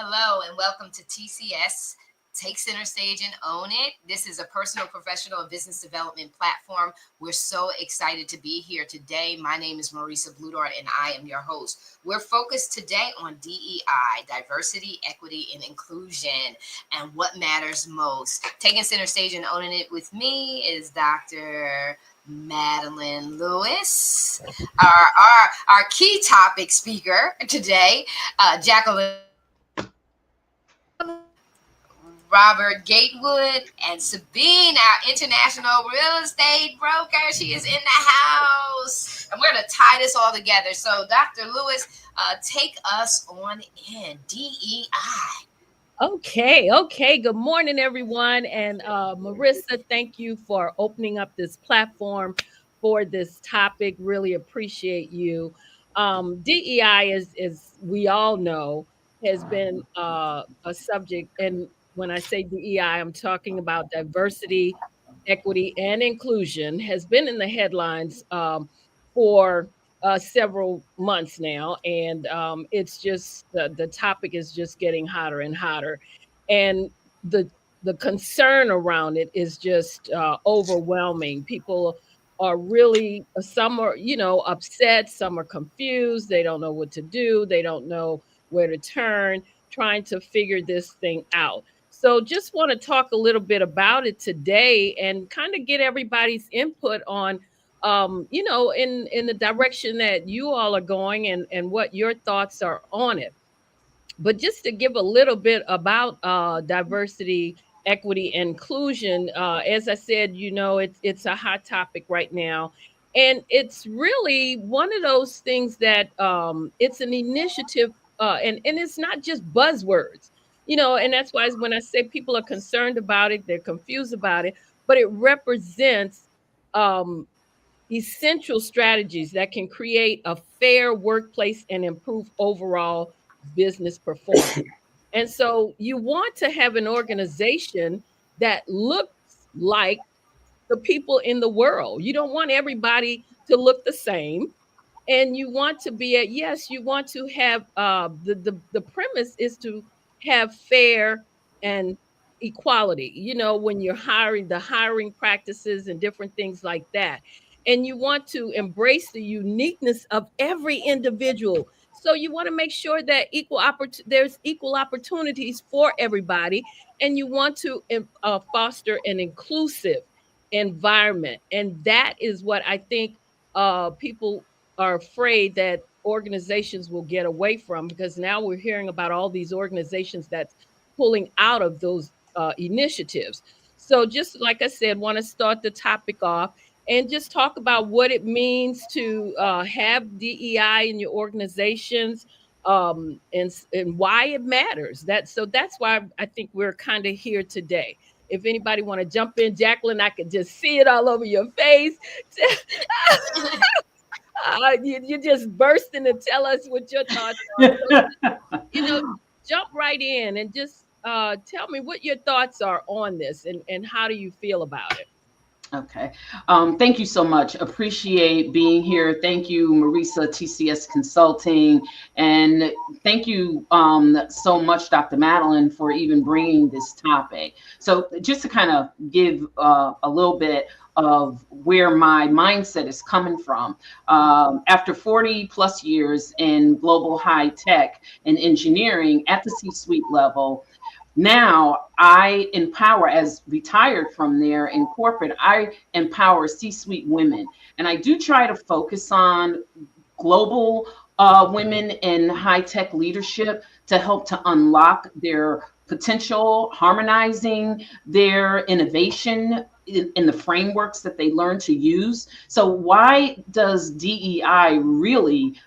Hello and welcome to TCS. Take center stage and own it. This is a personal, professional, and business development platform. We're so excited to be here today. My name is Marisa Bludart, and I am your host. We're focused today on DEI, diversity, equity, and inclusion, and what matters most. Taking center stage and owning it with me is Dr. Madeline Lewis, our key topic speaker today, Jacqueline, Robert Gatewood, and Sabine, our international real estate broker. She is in the house. And we're going to tie this all together. So, Dr. Lewis, take us on in DEI. Okay. Good morning, everyone. And Marissa, thank you for opening up this platform for this topic. Really appreciate you. DEI, as we all know, has been a subject. And when I say DEI, I'm talking about diversity, equity, and inclusion, has been in the headlines for several months now, and it's just the topic is just getting hotter and hotter, and the concern around it is just overwhelming. People are really some are upset, some are confused. They don't know what to do. They don't know where to turn, trying to figure this thing out. So just want to talk a little bit about it today and kind of get everybody's input on in the direction that you all are going and what your thoughts are on it. But just to give a little bit about diversity, equity, and inclusion, as I said, it's a hot topic right now. And it's really one of those things that it's an initiative, and it's not just buzzwords, and that's why when I say people are concerned about it, they're confused about it, but it represents um, essential strategies that can create a fair workplace and improve overall business performance. And so you want to have an organization that looks like the people in the world. You don't want everybody to look the same. And you want to be yes, you want to have the premise is to have fair and equality, when you're hiring, the hiring practices and different things like that. And you want to embrace the uniqueness of every individual. So you want to make sure that there's equal opportunities for everybody, and you want to foster an inclusive environment. And that is what I think people are afraid that organizations will get away from, because now we're hearing about all these organizations that's pulling out of those initiatives. So just like I said, want to start the topic off and just talk about what it means to have DEI in your organizations, and why it matters. That's why I think we're kind of here today. If anybody want to jump in, Jacqueline, I could just see it all over your face. You're just bursting to tell us what your thoughts are. So jump right in and just tell me what your thoughts are on this, and how do you feel about it? Okay. Thank you so much. Appreciate being here. Thank you, Marisa, TCS Consulting. And thank you so much, Dr. Madeline, for even bringing this topic. So just to kind of give a little bit of where my mindset is coming from. After 40 plus years in global high tech and engineering at the C-suite level, now I empower, as retired from there in corporate, I empower C-suite women. And I do try to focus on global women in high-tech leadership to help to unlock their potential, harmonizing their innovation in the frameworks that they learn to use. So why does DEI really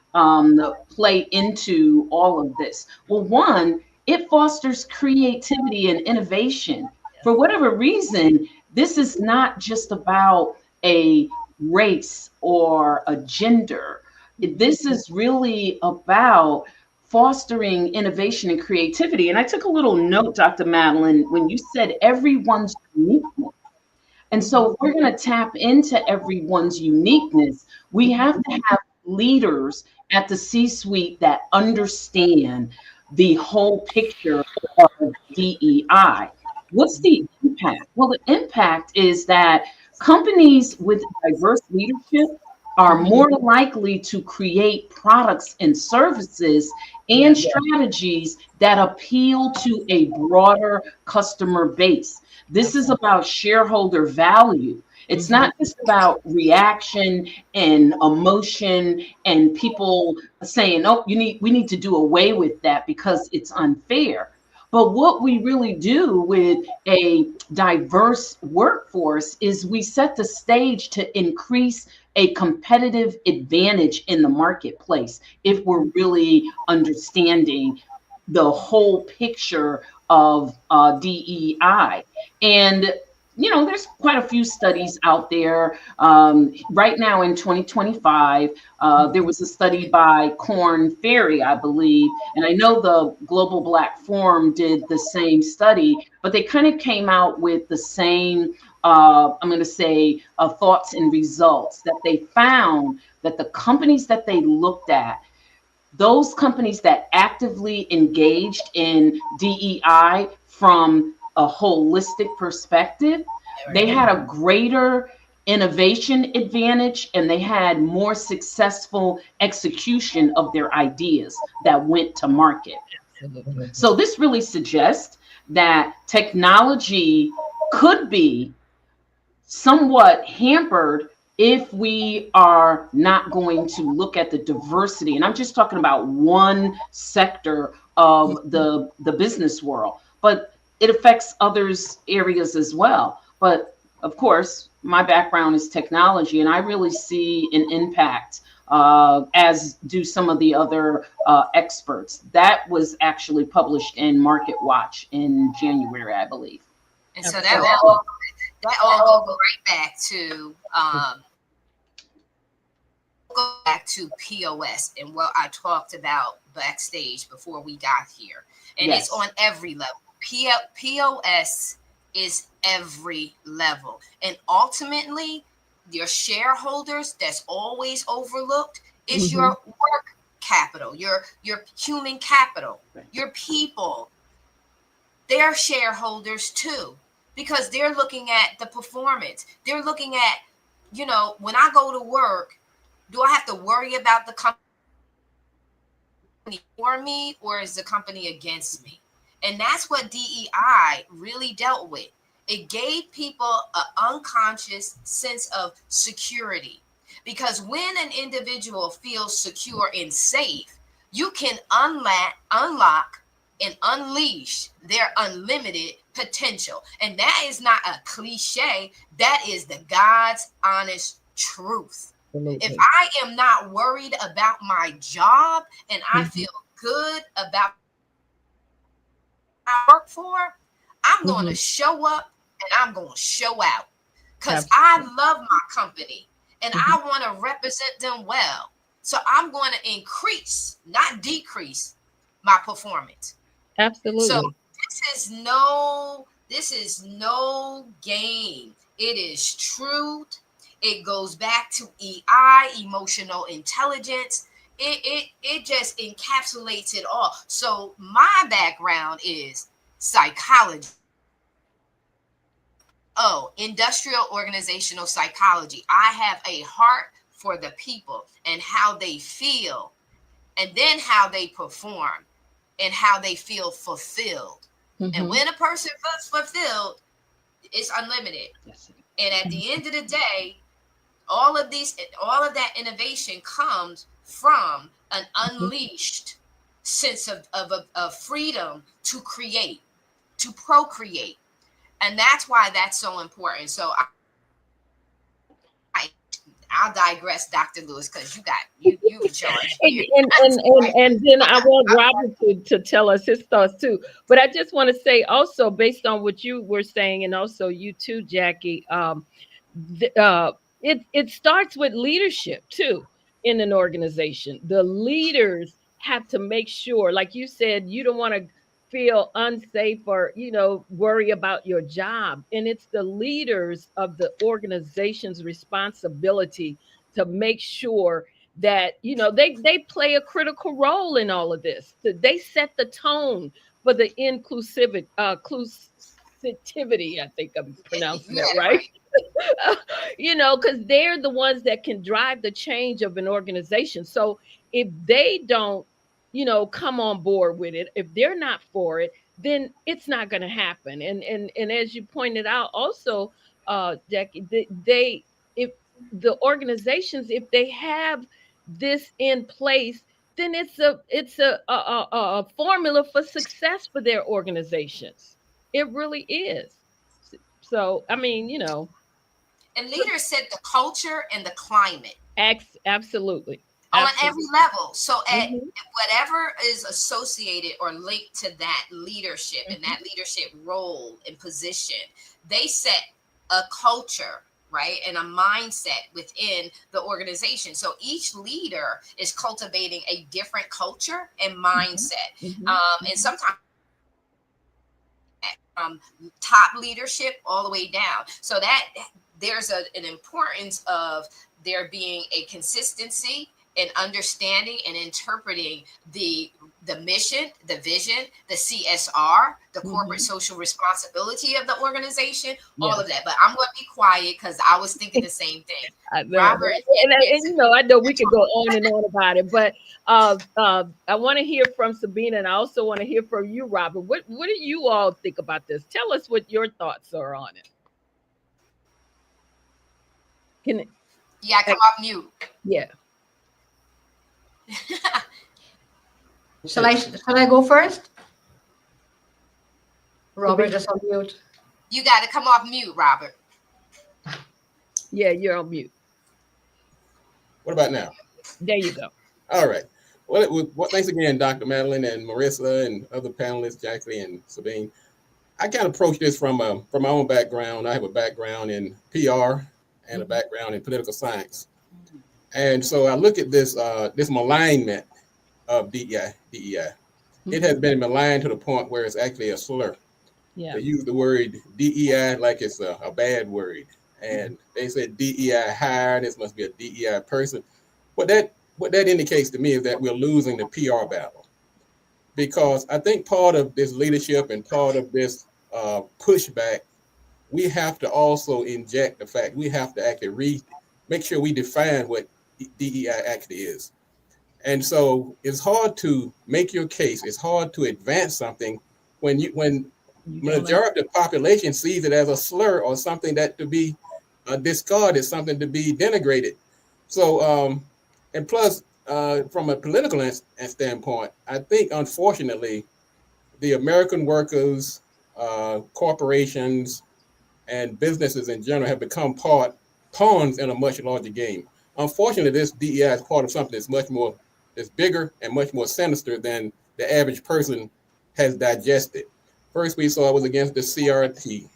play into all of this? Well, one, it fosters creativity and innovation. For whatever reason, this is not just about a race or a gender. This is really about fostering innovation and creativity. And I took a little note, Dr. Madeline, when you said everyone's uniqueness. And so if we're going to tap into everyone's uniqueness, we have to have leaders at the C-suite that understand the whole picture of DEI. What's the impact? Well, the impact is that companies with diverse leadership are Mhm. more likely to create products and services and Yes. strategies that appeal to a broader customer base. This is Absolutely. about shareholder value. It's Mhm. not just about reaction and emotion and people saying, "Oh, we need to do away with that because it's unfair." But what we really do with a diverse workforce is we set the stage to increase a competitive advantage in the marketplace if we're really understanding the whole picture of DEI. And there's quite a few studies out there. Right now in 2025, there was a study by Corn Ferry, I believe, and I know the Global Black Forum did the same study, but they kind of came out with the same, I'm going to say, thoughts and results that they found that the companies that they looked at, those companies that actively engaged in DEI from a holistic perspective, they had a greater innovation advantage and they had more successful execution of their ideas that went to market. Absolutely. So this really suggests that technology could be somewhat hampered if we are not going to look at the diversity. And I'm just talking about one sector of the business world, but it affects others areas as well. But of course, my background is technology, and I really see an impact, as do some of the other experts. That was actually published in Market Watch in January, I believe. And so Absolutely. that all goes right back to POS and what I talked about backstage before we got here. And it's Yes. on every level. POS is every level. And ultimately, your shareholders, that's always overlooked, is Mhm. your work capital, your human capital, Right. your people. They're shareholders too, because they're looking at the performance. They're looking at, when I go to work, do I have to worry about the company for me or is the company against me? And that's what DEI really dealt with. It gave people an unconscious sense of security. Because when an individual feels secure and safe, you can unlock and unleash their unlimited potential. And that is not a cliche, that is the God's honest truth. If Absolutely. I am not worried about my job and I Mhm. feel good about what I work for, I'm going to Mhm. show up and I'm going to show out because I Absolutely. love my company and Mhm. I want to represent them well. So I'm going to increase, not decrease, my performance. So Absolutely. this is no game. It is truth. It goes back to EI, emotional intelligence. It just encapsulates it all. So my background is psychology. Oh, industrial organizational psychology. I have a heart for the people and how they feel, and then how they perform and how they feel fulfilled. And Mhm. when a person feels fulfilled, it's unlimited. Yes. And at the end of the day, all of that innovation comes from an Mhm. unleashed sense of freedom to create, to procreate. And that's why that's so important. So I I'll digress, Dr. Lewis, because you in charge And here. and and and and then I want Robert to tell us his thoughts too. But I just want to say also, based on what you were saying, and also you too, Jackie, it starts with leadership too in an organization. The leaders have to make sure, like you said, you don't want to feel unsafe or worry about your job, and it's the leaders of the organization's responsibility to make sure that they play a critical role in all of this. They set the tone for the inclusivity. I think I'm pronouncing Yeah, that right. right. Because they're the ones that can drive the change of an organization. So if they don't, come on board with it, if they're not for it, then it's not going to happen. And as you pointed out, also, Jackie, they if the organizations, if they have this in place, then it's a formula for success for their organizations. It really is. So I mean, And leaders set the culture and the climate absolutely, on every absolutely. level. So at Hmm. whatever is associated or linked to that leadership and Hmm. that leadership role and position, they set a culture, right? And a mindset within the organization. So each leader is cultivating a different culture and Hmm. mindset. Hmm. And sometimes from top leadership all the way down. So that there's an importance of there being a consistency in understanding and interpreting the mission, the vision, the CSR, the corporate Hmm. social responsibility of the organization, all of Yes. that. But I'm going to be quiet because I was thinking the same thing. I know, Robert, I know we could go on and on about it, but I want to hear from Sabina, and I also want to hear from you, Robert. What do you all think about this? Tell us what your thoughts are on it. Can yeah, come off mute. Yeah, Shall I go first? Robert Sabina. is on mute. You got to come off mute, Robert. Yeah, you're on mute. What about now? There you go. All right. Well, thanks again, Dr. Madeline and Marissa and other panelists, Jackie and Sabine. I kind of approach this from my own background. I have a background in PR and a Mhm. background in political science, and so I look at this malignment of DEI. DEI. It has Mhm. been maligned to the point where it's actually a slur. Yeah. They use the word DEI like it's a bad word, and they said DEI hire. This must be a DEI person. What that indicates to me is that we're losing the PR battle, because I think part of this leadership and part of this pushback, we have to also inject the fact we have to actually make sure we define what DEI actually is. And so it's hard to make your case. It's hard to advance something when You don't majority of the population sees it as a slur or something that to be discarded, something to be denigrated. So, and plus, from a political standpoint, I think unfortunately, the American workers, corporations, and businesses in general have become pawns in a much larger game. Unfortunately, this DEI is part of something that's bigger and much more sinister than the average person has digested. First, we saw it was against the CRT.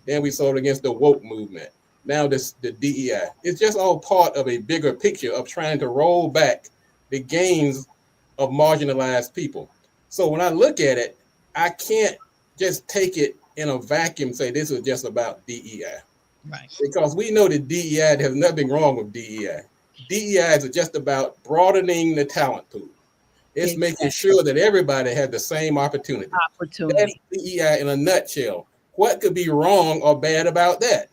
Then we saw it against the woke movement. Now the DEI. It's just all part of a bigger picture of trying to roll back the gains of marginalized people. So when I look at it, I can't just take it in a vacuum and say this is just about DEI, right. because we know that DEI, there's nothing wrong with DEI. DEI is just about broadening the talent pool. It's making Exactly. sure that everybody has the same opportunity. That's Opportunity. DEI in a nutshell. What could be wrong or bad about that?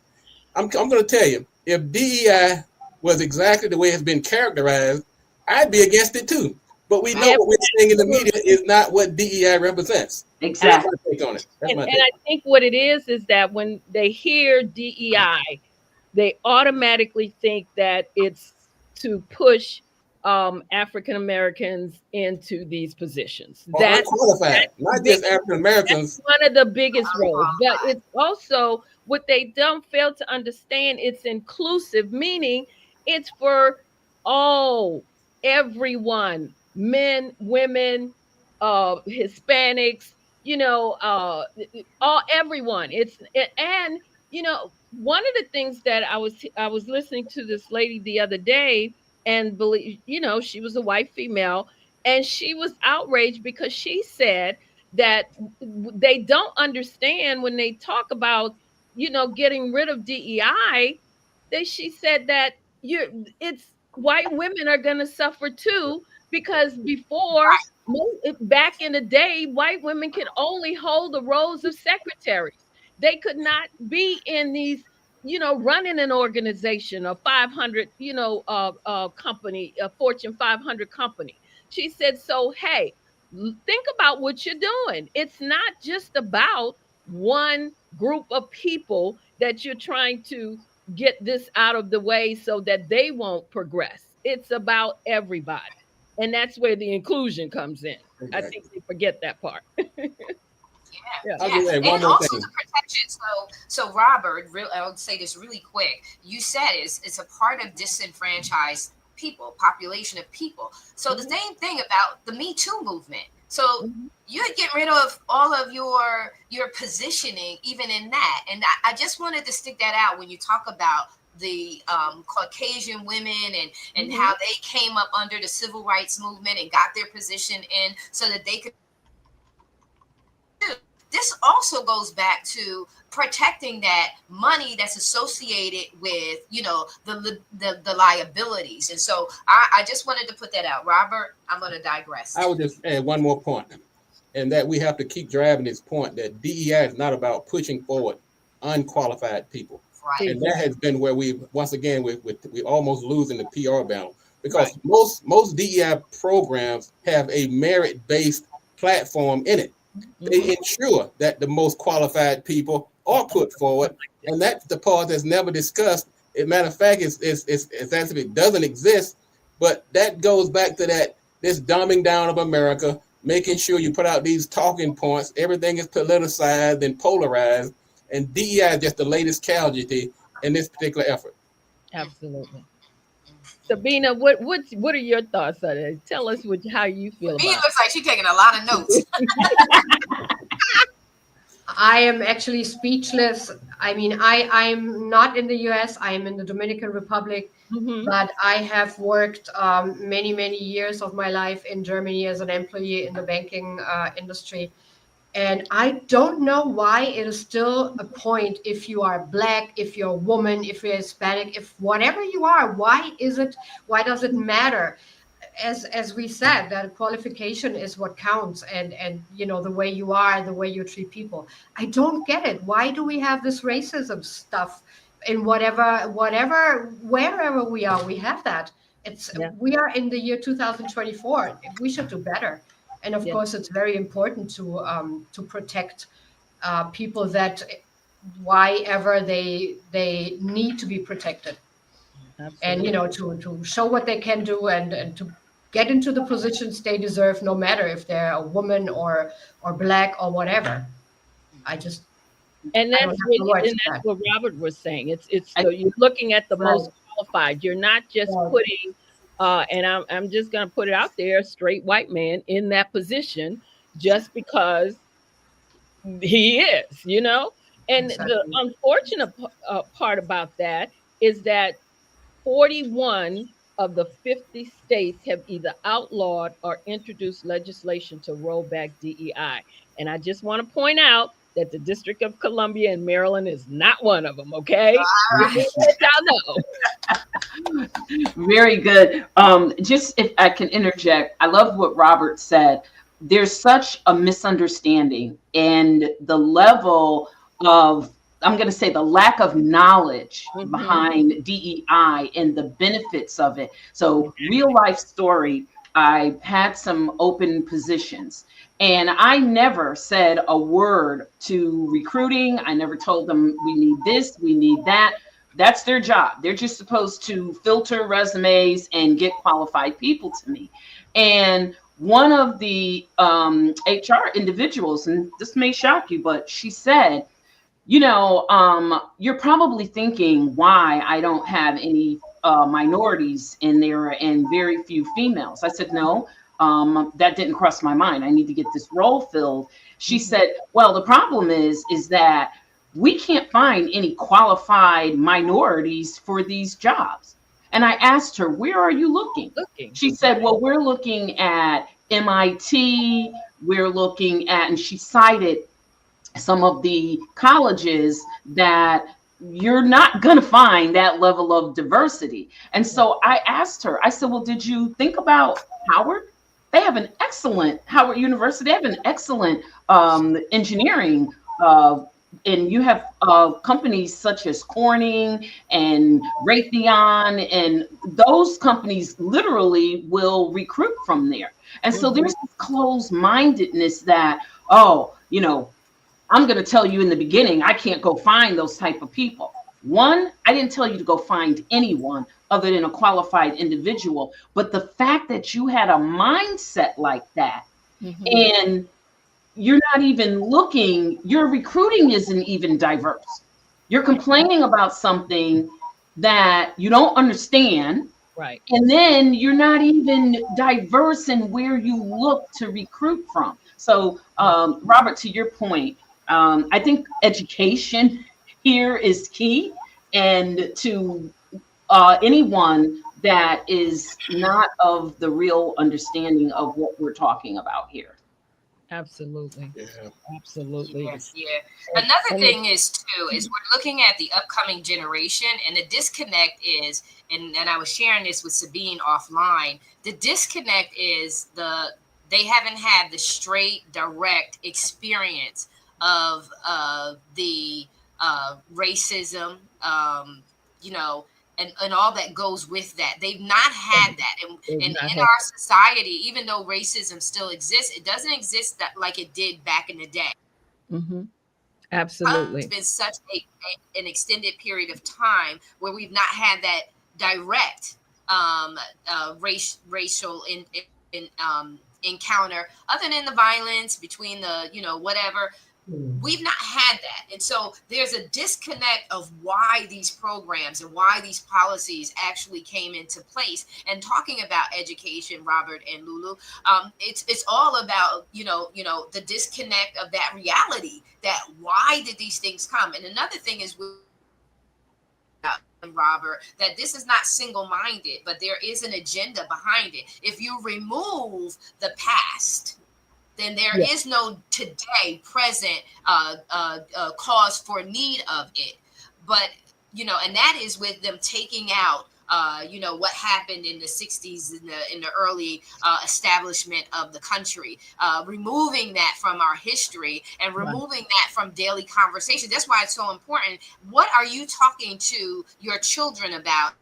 I'm going to tell you, if DEI was exactly the way it's been characterized, I'd be against it too. But we know what we're seeing in the media Absolutely. is not what DEI represents. That's my Exactly. take on it. That's And my and take. I think what it is that when they hear DEI, they automatically think that it's to push African Americans into these positions. Or That's unqualified, the not just biggest. African That's Americans. one of the biggest roles. But Unqualified. it's also what they don't fail to understand. It's inclusive, meaning it's for all, everyone, men, women, Hispanics, all everyone. And one of the things that I was listening to this lady the other day, and believe she was a white female, and she was outraged because she said that they don't understand when they talk about getting rid of DEI. She said that you it's white women are going to suffer too, because before, back in the day, white women could only hold the roles of secretaries. They could not be in these, running an organization, a 500, company, a Fortune 500 company. She said, so, hey, think about what you're doing. It's not just about one group of people that you're trying to get this out of the way so that they won't progress. It's about everybody. And that's where the inclusion comes in. I Exactly. think they forget that part. Yeah, Yeah. I'll yeah, just add one and more also thing. the protection. So Robert, I'll say this really quick. You said it's a part of disenfranchised people, population of people. So the Mhm, same thing about the Me Too movement. So mhm, you're getting rid of all of your positioning, even in that. And I just wanted to stick that out when you talk about the Caucasian women and mhm. how they came up under the civil rights movement and got their position in so that they could. This also goes back to protecting that money that's associated with the liabilities. And so I just wanted to put that out. Robert, I'm going to I digress. would just add one more point, and that we have to keep driving this point that DEI is not about pushing forward unqualified people. Right. And that Exactly. has been where we once again we almost losing the PR battle, Right. because most DEI programs have a merit based platform in it. Mhm. They ensure that the most qualified people are put forward, and that's the part that's never discussed. As a matter of fact, it's as if it doesn't exist. But that goes back to that this dumbing down of America, making sure you put out these talking points. Everything is politicized and polarized, and DEI is just the latest casualty in this particular effort. Absolutely. Sabina, what are your thoughts on it? Tell us how you feel Me, it about looks like she's taking a lot of notes. I am actually speechless. I mean, I'm not in the US, I am in the Dominican Republic, it. Hmm. but I have worked many years of my life in Germany as an employee in the banking industry. And I don't know why it is still a point if you are Black, if you're a woman, if you're Hispanic, if whatever you are, why does it matter? As we said, that qualification is what counts, and the way you are, the way you treat people. I don't get it. Why do we have this racism stuff in whatever wherever we are? We have that. It's Yeah. We are in the year 2024. We should do better. And of Yeah. course, it's very important to protect people that why ever they need to be protected, and Absolutely. to show what they can do, and to get into the positions they deserve, no matter if they're a woman or Black or whatever. I just And I don't that's have what the words and for that's that. what Robert was saying. It's I, you're looking at the Right, most qualified. You're not just right. putting and I'm just gonna put it out there, a straight white man in that position just because he is. And the Exactly. unfortunate part about that is that 41 of the 50 states have either outlawed or introduced legislation to roll back DEI. And I just want to point out that the District of Columbia and Maryland is not one of them, okay? All Just right. to let y'all know. Very good. Just if I can interject, I love what Robert said. There's such a misunderstanding and the level of, I'm going to say, the lack of knowledge Mhm. behind DEI and the benefits of it. So, real life story, I had some open positions and I never said a word to recruiting. I never told them we need this, we need that. That's their job. They're just supposed to filter resumes and get qualified people to me. And one of the HR individuals, and this may shock you, but she said, you're probably thinking why I don't have any minorities in there and very few females. I said, no, that didn't cross my mind. I need to get this role filled. She Mhm. said, well, the problem is that we can't find any qualified minorities for these jobs. And I asked her, where are you looking? Looking. She said, well, we're looking at MIT, we're looking at, and she cited some of the colleges that you're not going to find that level of diversity. And so I asked her, I said, well, did you think about Howard? They have an excellent Howard University. They have an excellent engineering, and you have companies such as Corning and Raytheon, and those companies literally will recruit from there. And so there's this closed mindedness that, oh, I'm going to tell you in the beginning, I can't go find those type of people. One, I didn't tell you to go find anyone other than a qualified individual. But the fact that you had a mindset like that, and you're not even looking, your recruiting isn't even diverse. You're complaining about something that you don't understand. Right. And then you're not even diverse in where you look to recruit from. So, Robert, to your point, I think education here is key. And to anyone that is not of the real understanding of what we're talking about here. Absolutely. Yeah. Absolutely. Yes, yeah. Another And thing is too is we're looking at the upcoming generation, and the disconnect is, and I was sharing this with Sabine offline. The disconnect is they haven't had the straight, direct experience of the racism, you know, and all that goes with that. They've not had that, and they've in not had. our society, even though racism still exists, it doesn't exist that like it did back in the day. Mhm. It's Absolutely. been such an extended period of time where we've not had that direct racial encounter, other than the violence between the whatever. We've not had that, and so there's a disconnect of why these programs and why these policies actually came into place. And talking about education, Robert and Lulu, it's all about the disconnect of that reality, that why did these things come. And another thing is with Robert, that this is not single-minded, but there is an agenda behind it. If you remove the past, then there Yeah. is no today present cause for need of it. But and that is with them taking out what happened in the 60s, in the early establishment of the country, removing that from our history and Right. removing that from daily conversation. That's why it's so important. What are you talking to your children about?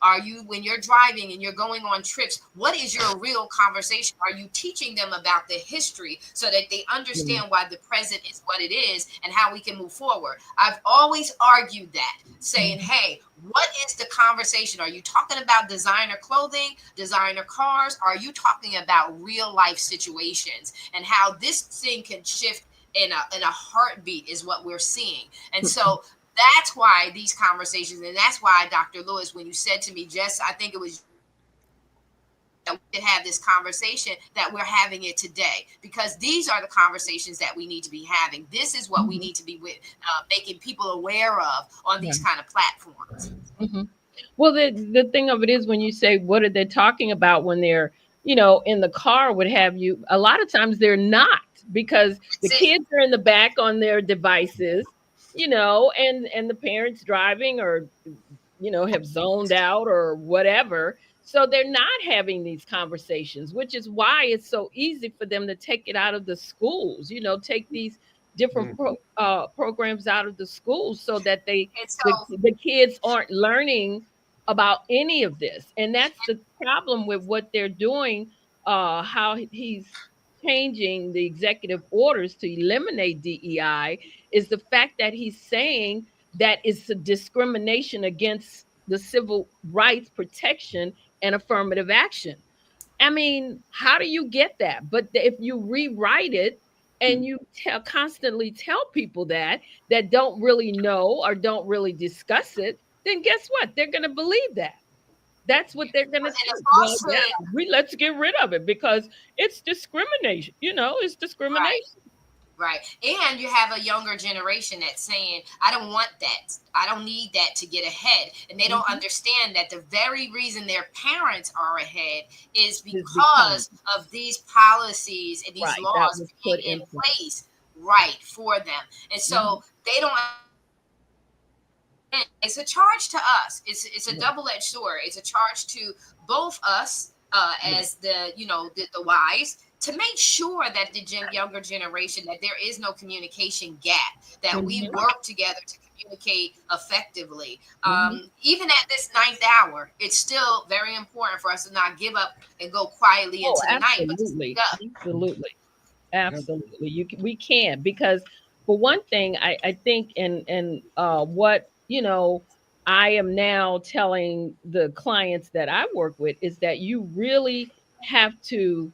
Are you, when you're driving and you're going on trips, what is your real conversation? Are you teaching them about the history so that they Yeah. understand why the present is what it is and how we can move forward? I've always argued that, saying, hey, what is the conversation? Are you talking about designer clothing, designer cars? Are you talking about real life situations and how this thing can shift in a heartbeat is what we're seeing. And so that's why these conversations, and that's why, Dr. Lewis, when you said to me, Jess, I think it was that we could have this conversation, that we're having it today, because these are the conversations that we need to be having. This is what we need to be making people aware of on Yeah. these kind of platforms. Mhm. Well, the thing of it is, when you say what are they talking about when they're, in the car, what have you, a lot of times they're not, because the That's it. kids are in the back on their devices, and the parents driving, or have zoned out or whatever. So they're not having these conversations, which is why it's so easy for them to take it out of the schools, take these different programs out of the schools, so that And so the kids aren't learning about any of this. And that's the problem with what they're doing, how he's changing the executive orders to eliminate DEI, is the fact that he's saying that it's a discrimination against the civil rights protection and affirmative action. I mean, how do you get that? But if you rewrite it and you constantly tell people that don't really know or don't really discuss it, then guess what? They're going to believe that. That's what they're going to and the think. Well, falsehood, yeah, let's get rid of it because it's discrimination. It's right? discrimination. Right. And you have a younger generation that's saying, I don't want that. I don't need that to get ahead. And they don't Mhm. understand that the very reason their parents are ahead is It's because because of these policies and these right that laws was put being in in place. place right for them. And so they don't, it's a charge to us. It's a double-edged sword. It's a charge to both us as the, you know, the wise, to make sure that the younger generation, that there is no communication gap, that we work together to communicate effectively. Even at this ninth hour, it's still very important for us to not give up and go quietly Oh, into the night, but to speak absolutely. up. Absolutely. Absolutely. We can, because for one thing, I think, and what, you know, I am now telling the clients that I work with is that you really have to,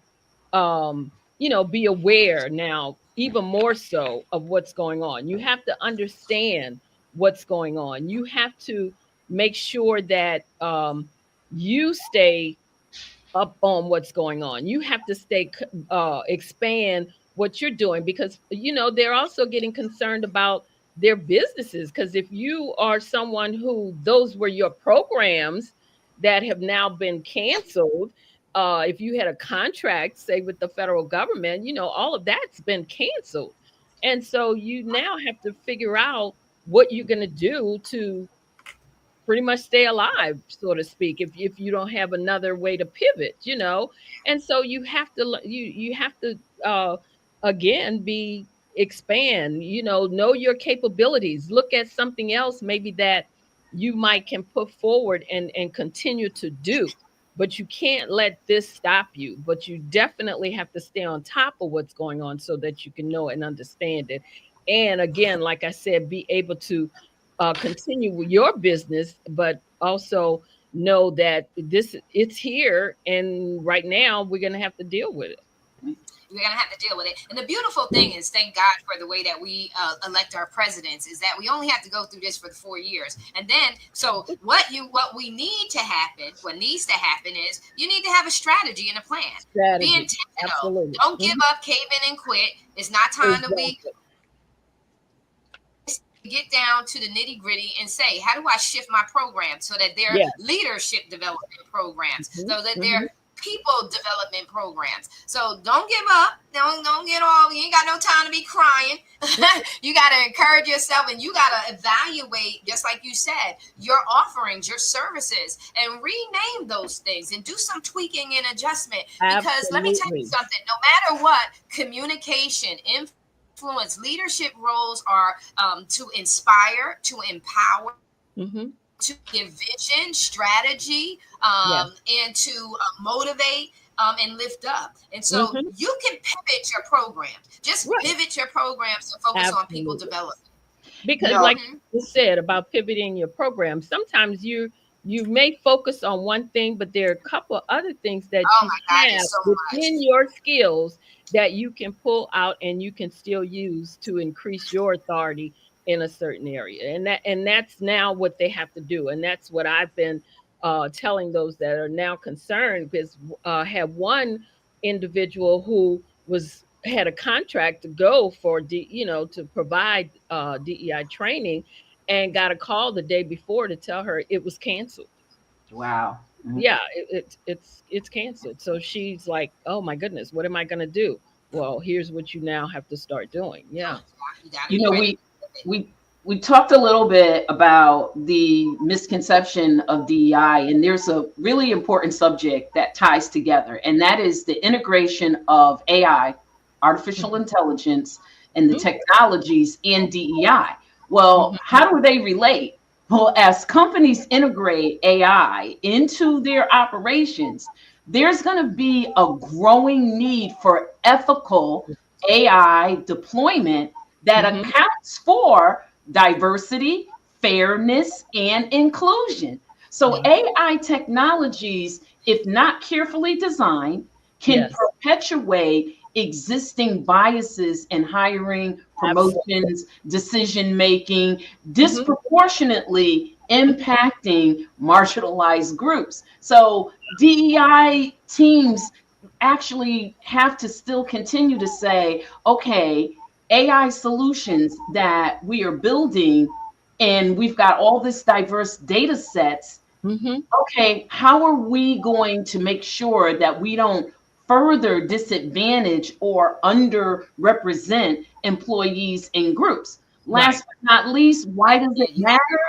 you know, be aware now, even more so, of what's going on. You have to understand what's going on. You have to make sure that you stay up on what's going on. You have to expand what you're doing, because you know they're also getting concerned about their businesses. Because if you are someone who those were your programs that have now been canceled, if you had a contract, say with the federal government, you know all of that's been canceled, and so you now have to figure out what you're going to do to pretty much stay alive, so to speak, if you don't have another way to pivot, you know. And so you have to you have to again be expand, you know your capabilities, look at something else maybe that you might can put forward and continue to do. But you can't let this stop you, but you definitely have to stay on top of what's going on so that you can know and understand it. And again, like I said, be able to continue with your business, but also know that this it's here, and right now we're going to have to deal with it. We're gonna have to deal with it. And the beautiful thing is, thank God for the way that we elect our presidents, is that we only have to go through this for the 4 years, and then so what we need to happen, what needs to happen is you need to have a strategy and a plan. Be Strategy, intentional. absolutely. Don't give up, cave in, and quit. It's not time to be Exactly. get down to the nitty gritty and say, how do I shift my program so that they're Yes. leadership development programs, Mhm, so that mhm. they're people development programs. So don't give up. Don't get all. You ain't got no time to be crying. You got to encourage yourself, and you got to evaluate, just like you said, your offerings, your services, and rename those things and do some tweaking and adjustment. Because let me tell you Absolutely. something. No matter what, communication, influence, leadership roles are to inspire, to empower, Hmm. to give vision, strategy, Yes. and to motivate and lift up. And so Hmm. you can pivot your programs. Just Right. pivot your programs to focus on people Absolutely. development. You Because know, like Mhm. you said about pivoting your program, sometimes you may focus on one thing, but there are a couple of other things that Oh you my God, have there's so much. within your skills that you can pull out and you can still use to increase your authority in a certain area. And that's now what they have to do. And that's what I've been telling those that are now concerned, because had one individual who was had a contract to go for to provide DEI training, and got a call the day before to tell her it was canceled. wow. Yeah, it's canceled. So she's like, "Oh my goodness, what am I going to do?" Well, here's what you now have to start doing. Yeah. You got to You be know, ready. we we talked a little bit about the misconception of DEI, and there's a really important subject that ties together, and that is the integration of AI, artificial intelligence, and the Hmm. technologies in DEI. Well, Hmm. how do they relate? Well, as companies integrate AI into their operations, there's going to be a growing need for ethical AI deployment that Hmm. accounts for diversity, fairness, and inclusion. So, Yeah. AI technologies, if not carefully designed, can Yes. perpetuate existing biases in hiring, Absolutely. promotions, decision making, Hmm. disproportionately impacting marginalized groups. So, DEI teams actually have to still continue to say, okay, AI solutions that we are building, and we've got all this diverse data sets. Hmm. Okay, how are we going to make sure that we don't further disadvantage or underrepresent employees in groups. Right. Last but not least, why does Yeah, it you matter?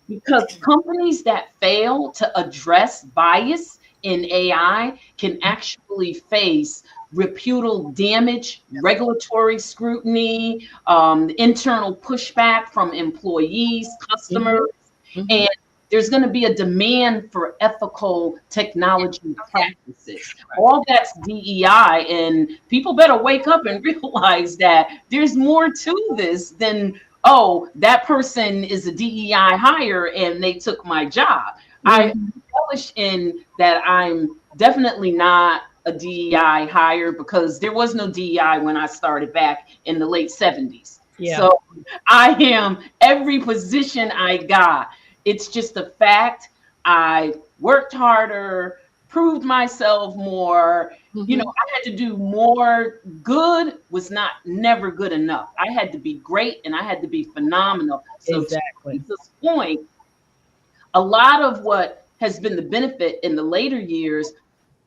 Because companies that fail to address bias in AI can actually face reputal damage, regulatory scrutiny, internal pushback from employees, customers, Mm-hmm. Mm-hmm. and there's going to be a demand for ethical technology okay. practices. All that's DEI, and people better wake up and realize that there's more to this than, oh, that person is a DEI hire and they took my job. I Mm-hmm. relish in that I'm definitely not a DEI hire because there was no DEI when I started back in the late 70s. Yeah. So I am every position I got. It's just a fact. I worked harder, proved myself more. You know, Mm-hmm. I had to do more. Good was not never good enough. I had to be great and I had to be phenomenal. So to Exactly. Lisa's point, a lot of what has been the benefit in the later years,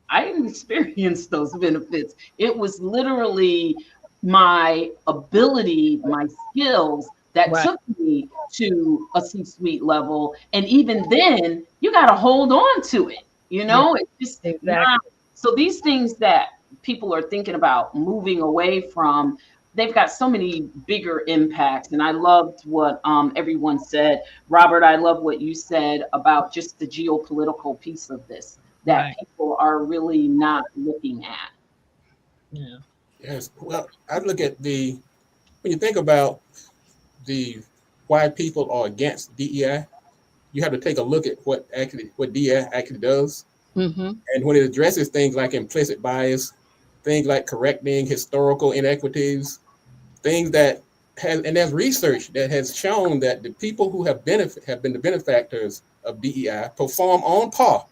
I didn't experience those benefits. It was literally my ability, my skills that Right. took me to a C-suite level. And even then, you got to hold on to it. You Yeah. know, it's just not. Exactly. So these things that people are thinking about moving away from, they've got so many bigger impacts. And I loved what everyone said. Robert, I love what you said about just the geopolitical piece of this that Right. people are really not looking at. Yeah. Yes. Well, I look at when you think about the why people are against DEI, you have to take a look at what DEI actually does. Mm-hmm. And when it addresses things like implicit bias, things like correcting historical inequities, things that and there's research that has shown that the people who have been the benefactors of DEI perform on par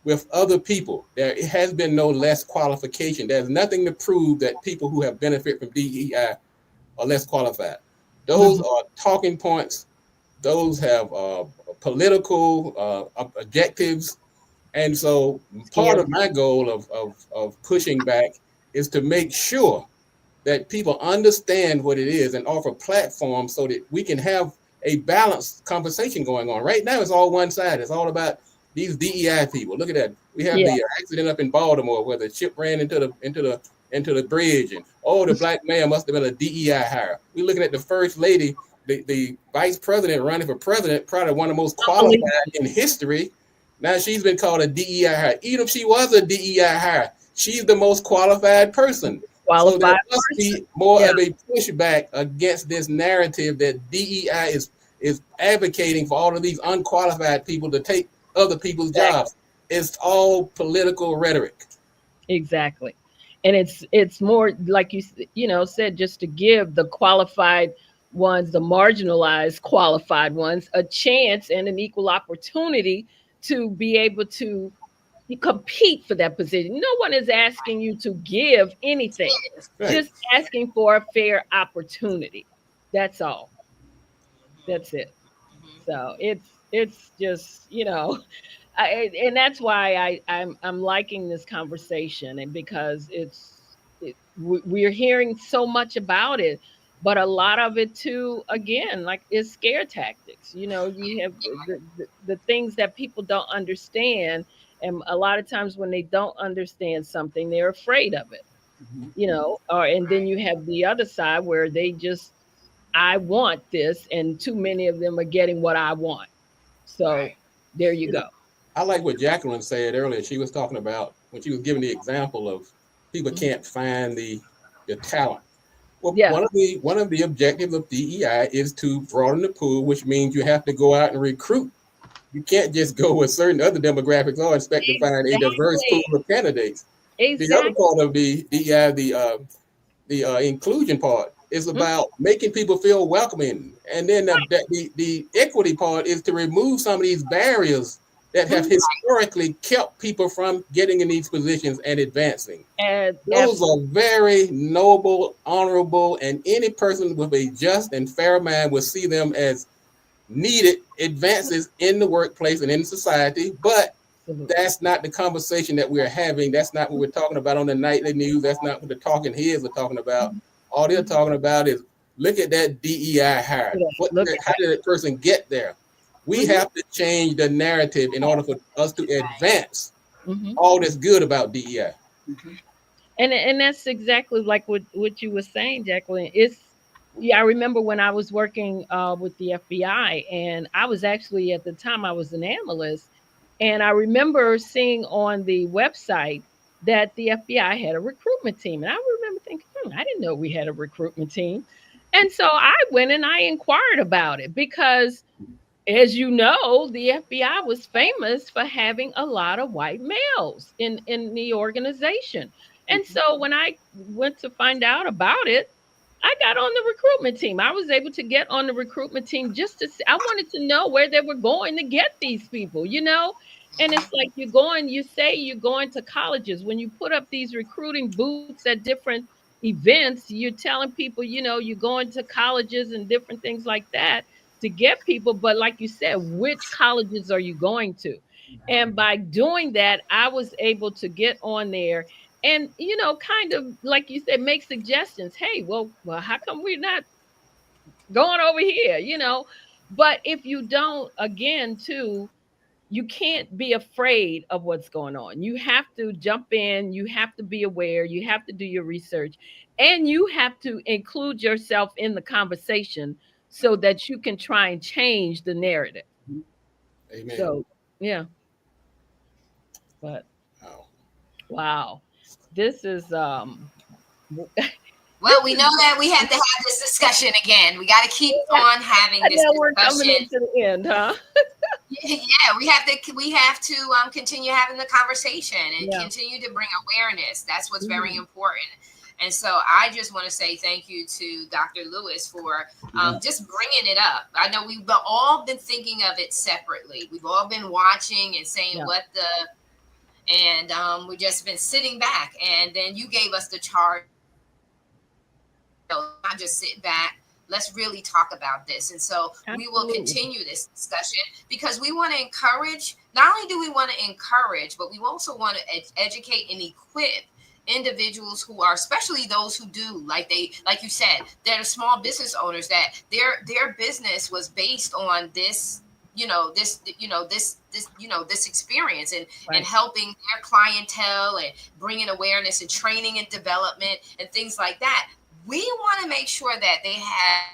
with other people. There has been no less qualification. There's nothing to prove that people who have benefit from DEI are less qualified. Those Mm-hmm. are talking points. Those have political objectives. And so part Scary. of my goal of pushing back is to make sure that people understand what it is and offer platforms so that we can have a balanced conversation going on. Right now, it's all one side. It's all about these DEI people. Look at that. We have Yeah. the accident up in Baltimore where the ship ran into the bridge, and oh, the black man must have been a DEI hire. We're looking at the first lady, the vice president running for president, probably one of the most qualified Unbelievable. in history. Now she's been called a DEI hire. Even if she was a DEI hire, she's the most qualified person. So there Qualified must person. be more Yeah. of a pushback against this narrative that DEI is advocating for all of these unqualified people to take other people's Exactly. jobs. It's all political rhetoric. Exactly. And it's more like said, just to give the qualified ones, the marginalized qualified ones, a chance and an equal opportunity to be able to compete for that position. No one is asking you to give anything, Yes. Right. just asking for a fair opportunity. That's all. That's it. So it's just, and that's why I'm liking this conversation, and because we're hearing so much about it, but a lot of it too, again, like, is scare tactics. You have the things that people don't understand, and a lot of times when they don't understand something, they're afraid of it. Mhm. Or and then Right. you have the other side where they just, I want this, and too many of them are getting what I want. So Right. there you You go. know, I like what Jacqueline said earlier. She was talking about when she was giving the example of people Mhm. can't find the talent. Well, Yeah. one of the objectives of DEI is to broaden the pool, which means you have to go out and recruit. You can't just go with certain other demographics or expect to find a diverse pool Exactly. of candidates. The other Exactly. part of the DEI, the inclusion part, is Mhm. about making people feel welcoming, and then the equity part is to remove some of these barriers that have Mhm. historically kept people from getting in these positions and advancing. And Those absolutely. are very noble, honorable, and any person with a just and fair mind will see them as needed advances in the workplace and in society. But Absolutely. That's not the conversation that we're having. That's not what we're talking about on the nightly news. That's not what the talking heads are talking about. All they're talking about is look at that DEI hire. Look at How did that person get there? We have to change the narrative in order for us to advance all that's good about DEI. And that's exactly like what you were saying, Jacqueline. It's yeah, I remember when I was working with the FBI, and I was actually at the time I was an analyst, and I remember seeing on the website that the FBI had a recruitment team, and I remember thinking, I didn't know we had a recruitment team, and so I went and I inquired about it because, as you know, the FBI was famous for having a lot of white males in the organization. And so when I went to find out about it, I got on the recruitment team. I was able to get on the recruitment team just to see, I wanted to know where they were going to get these people, you know? And it's like you say you're going to colleges. When you put up these recruiting booths at different events, you're telling people, you're going to colleges and different things like that to get people. But like you said, which colleges are you going to? And by doing that, I was able to get on there and kind of like you said, make suggestions. Hey, well, how come we're not going over here? But if you don't, again, too, you can't be afraid of what's going on. You have to jump in, you have to be aware, you have to do your research, and you have to include yourself in the conversation so that you can try and change the narrative. Amen. So, yeah. But Wow. wow. This is Well, we know that we have to have this discussion again. We got to keep on having this we're coming discussion. into the end, huh? Yeah, we have to continue having the conversation and continue to bring awareness. That's what's very important. And so I just want to say thank you to Dr. Lewis for just bringing it up. I know we've all been thinking of it separately. We've all been watching and saying we've just been sitting back, and then you gave us the charge. Not just sit back. Let's really talk about this. And so we will continue this discussion because we want to encourage, not only do we want to encourage, but we also want to educate and equip individuals who are, especially those who do, like you said, they're the small business owners that their business was based on this, this experience and helping their clientele and bringing awareness and training and development and things like that. We want to make sure that they have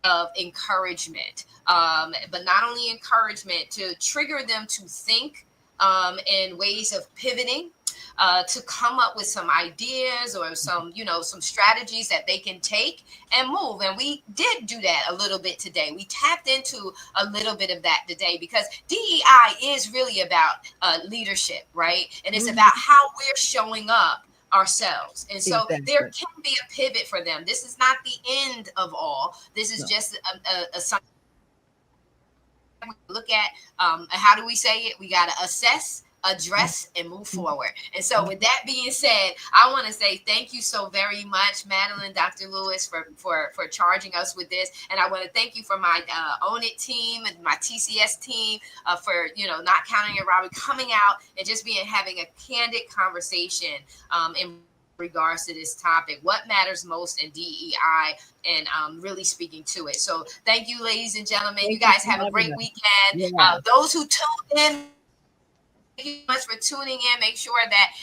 of encouragement, but not only encouragement to trigger them to think in ways of pivoting, to come up with some ideas or some strategies that they can take and move. And we did do that a little bit today. We tapped into a little bit of that today because DEI is really about leadership, right? And it's about how we're showing up ourselves. And so there can be a pivot for them. This is not the end of all. This is just a something we look at. How do we say it? We got to assess, address, and move forward. And so with that being said, I want to say thank you so very much, Madeline, Dr. Lewis, for charging us with this. And I want to thank you for my Own It team and my TCS team for, not counting it robbery, coming out and just having a candid conversation in regards to this topic, what matters most in DEI, and really speaking to it. So thank you, ladies and gentlemen. You guys have a great weekend. Those who tuned in, thank you so much for tuning in. Make sure that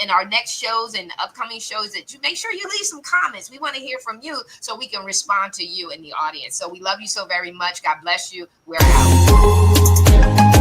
in our next shows and upcoming shows that you make sure you leave some comments. We want to hear from you so we can respond to you in the audience. So we love you so very much. God bless you. We're out.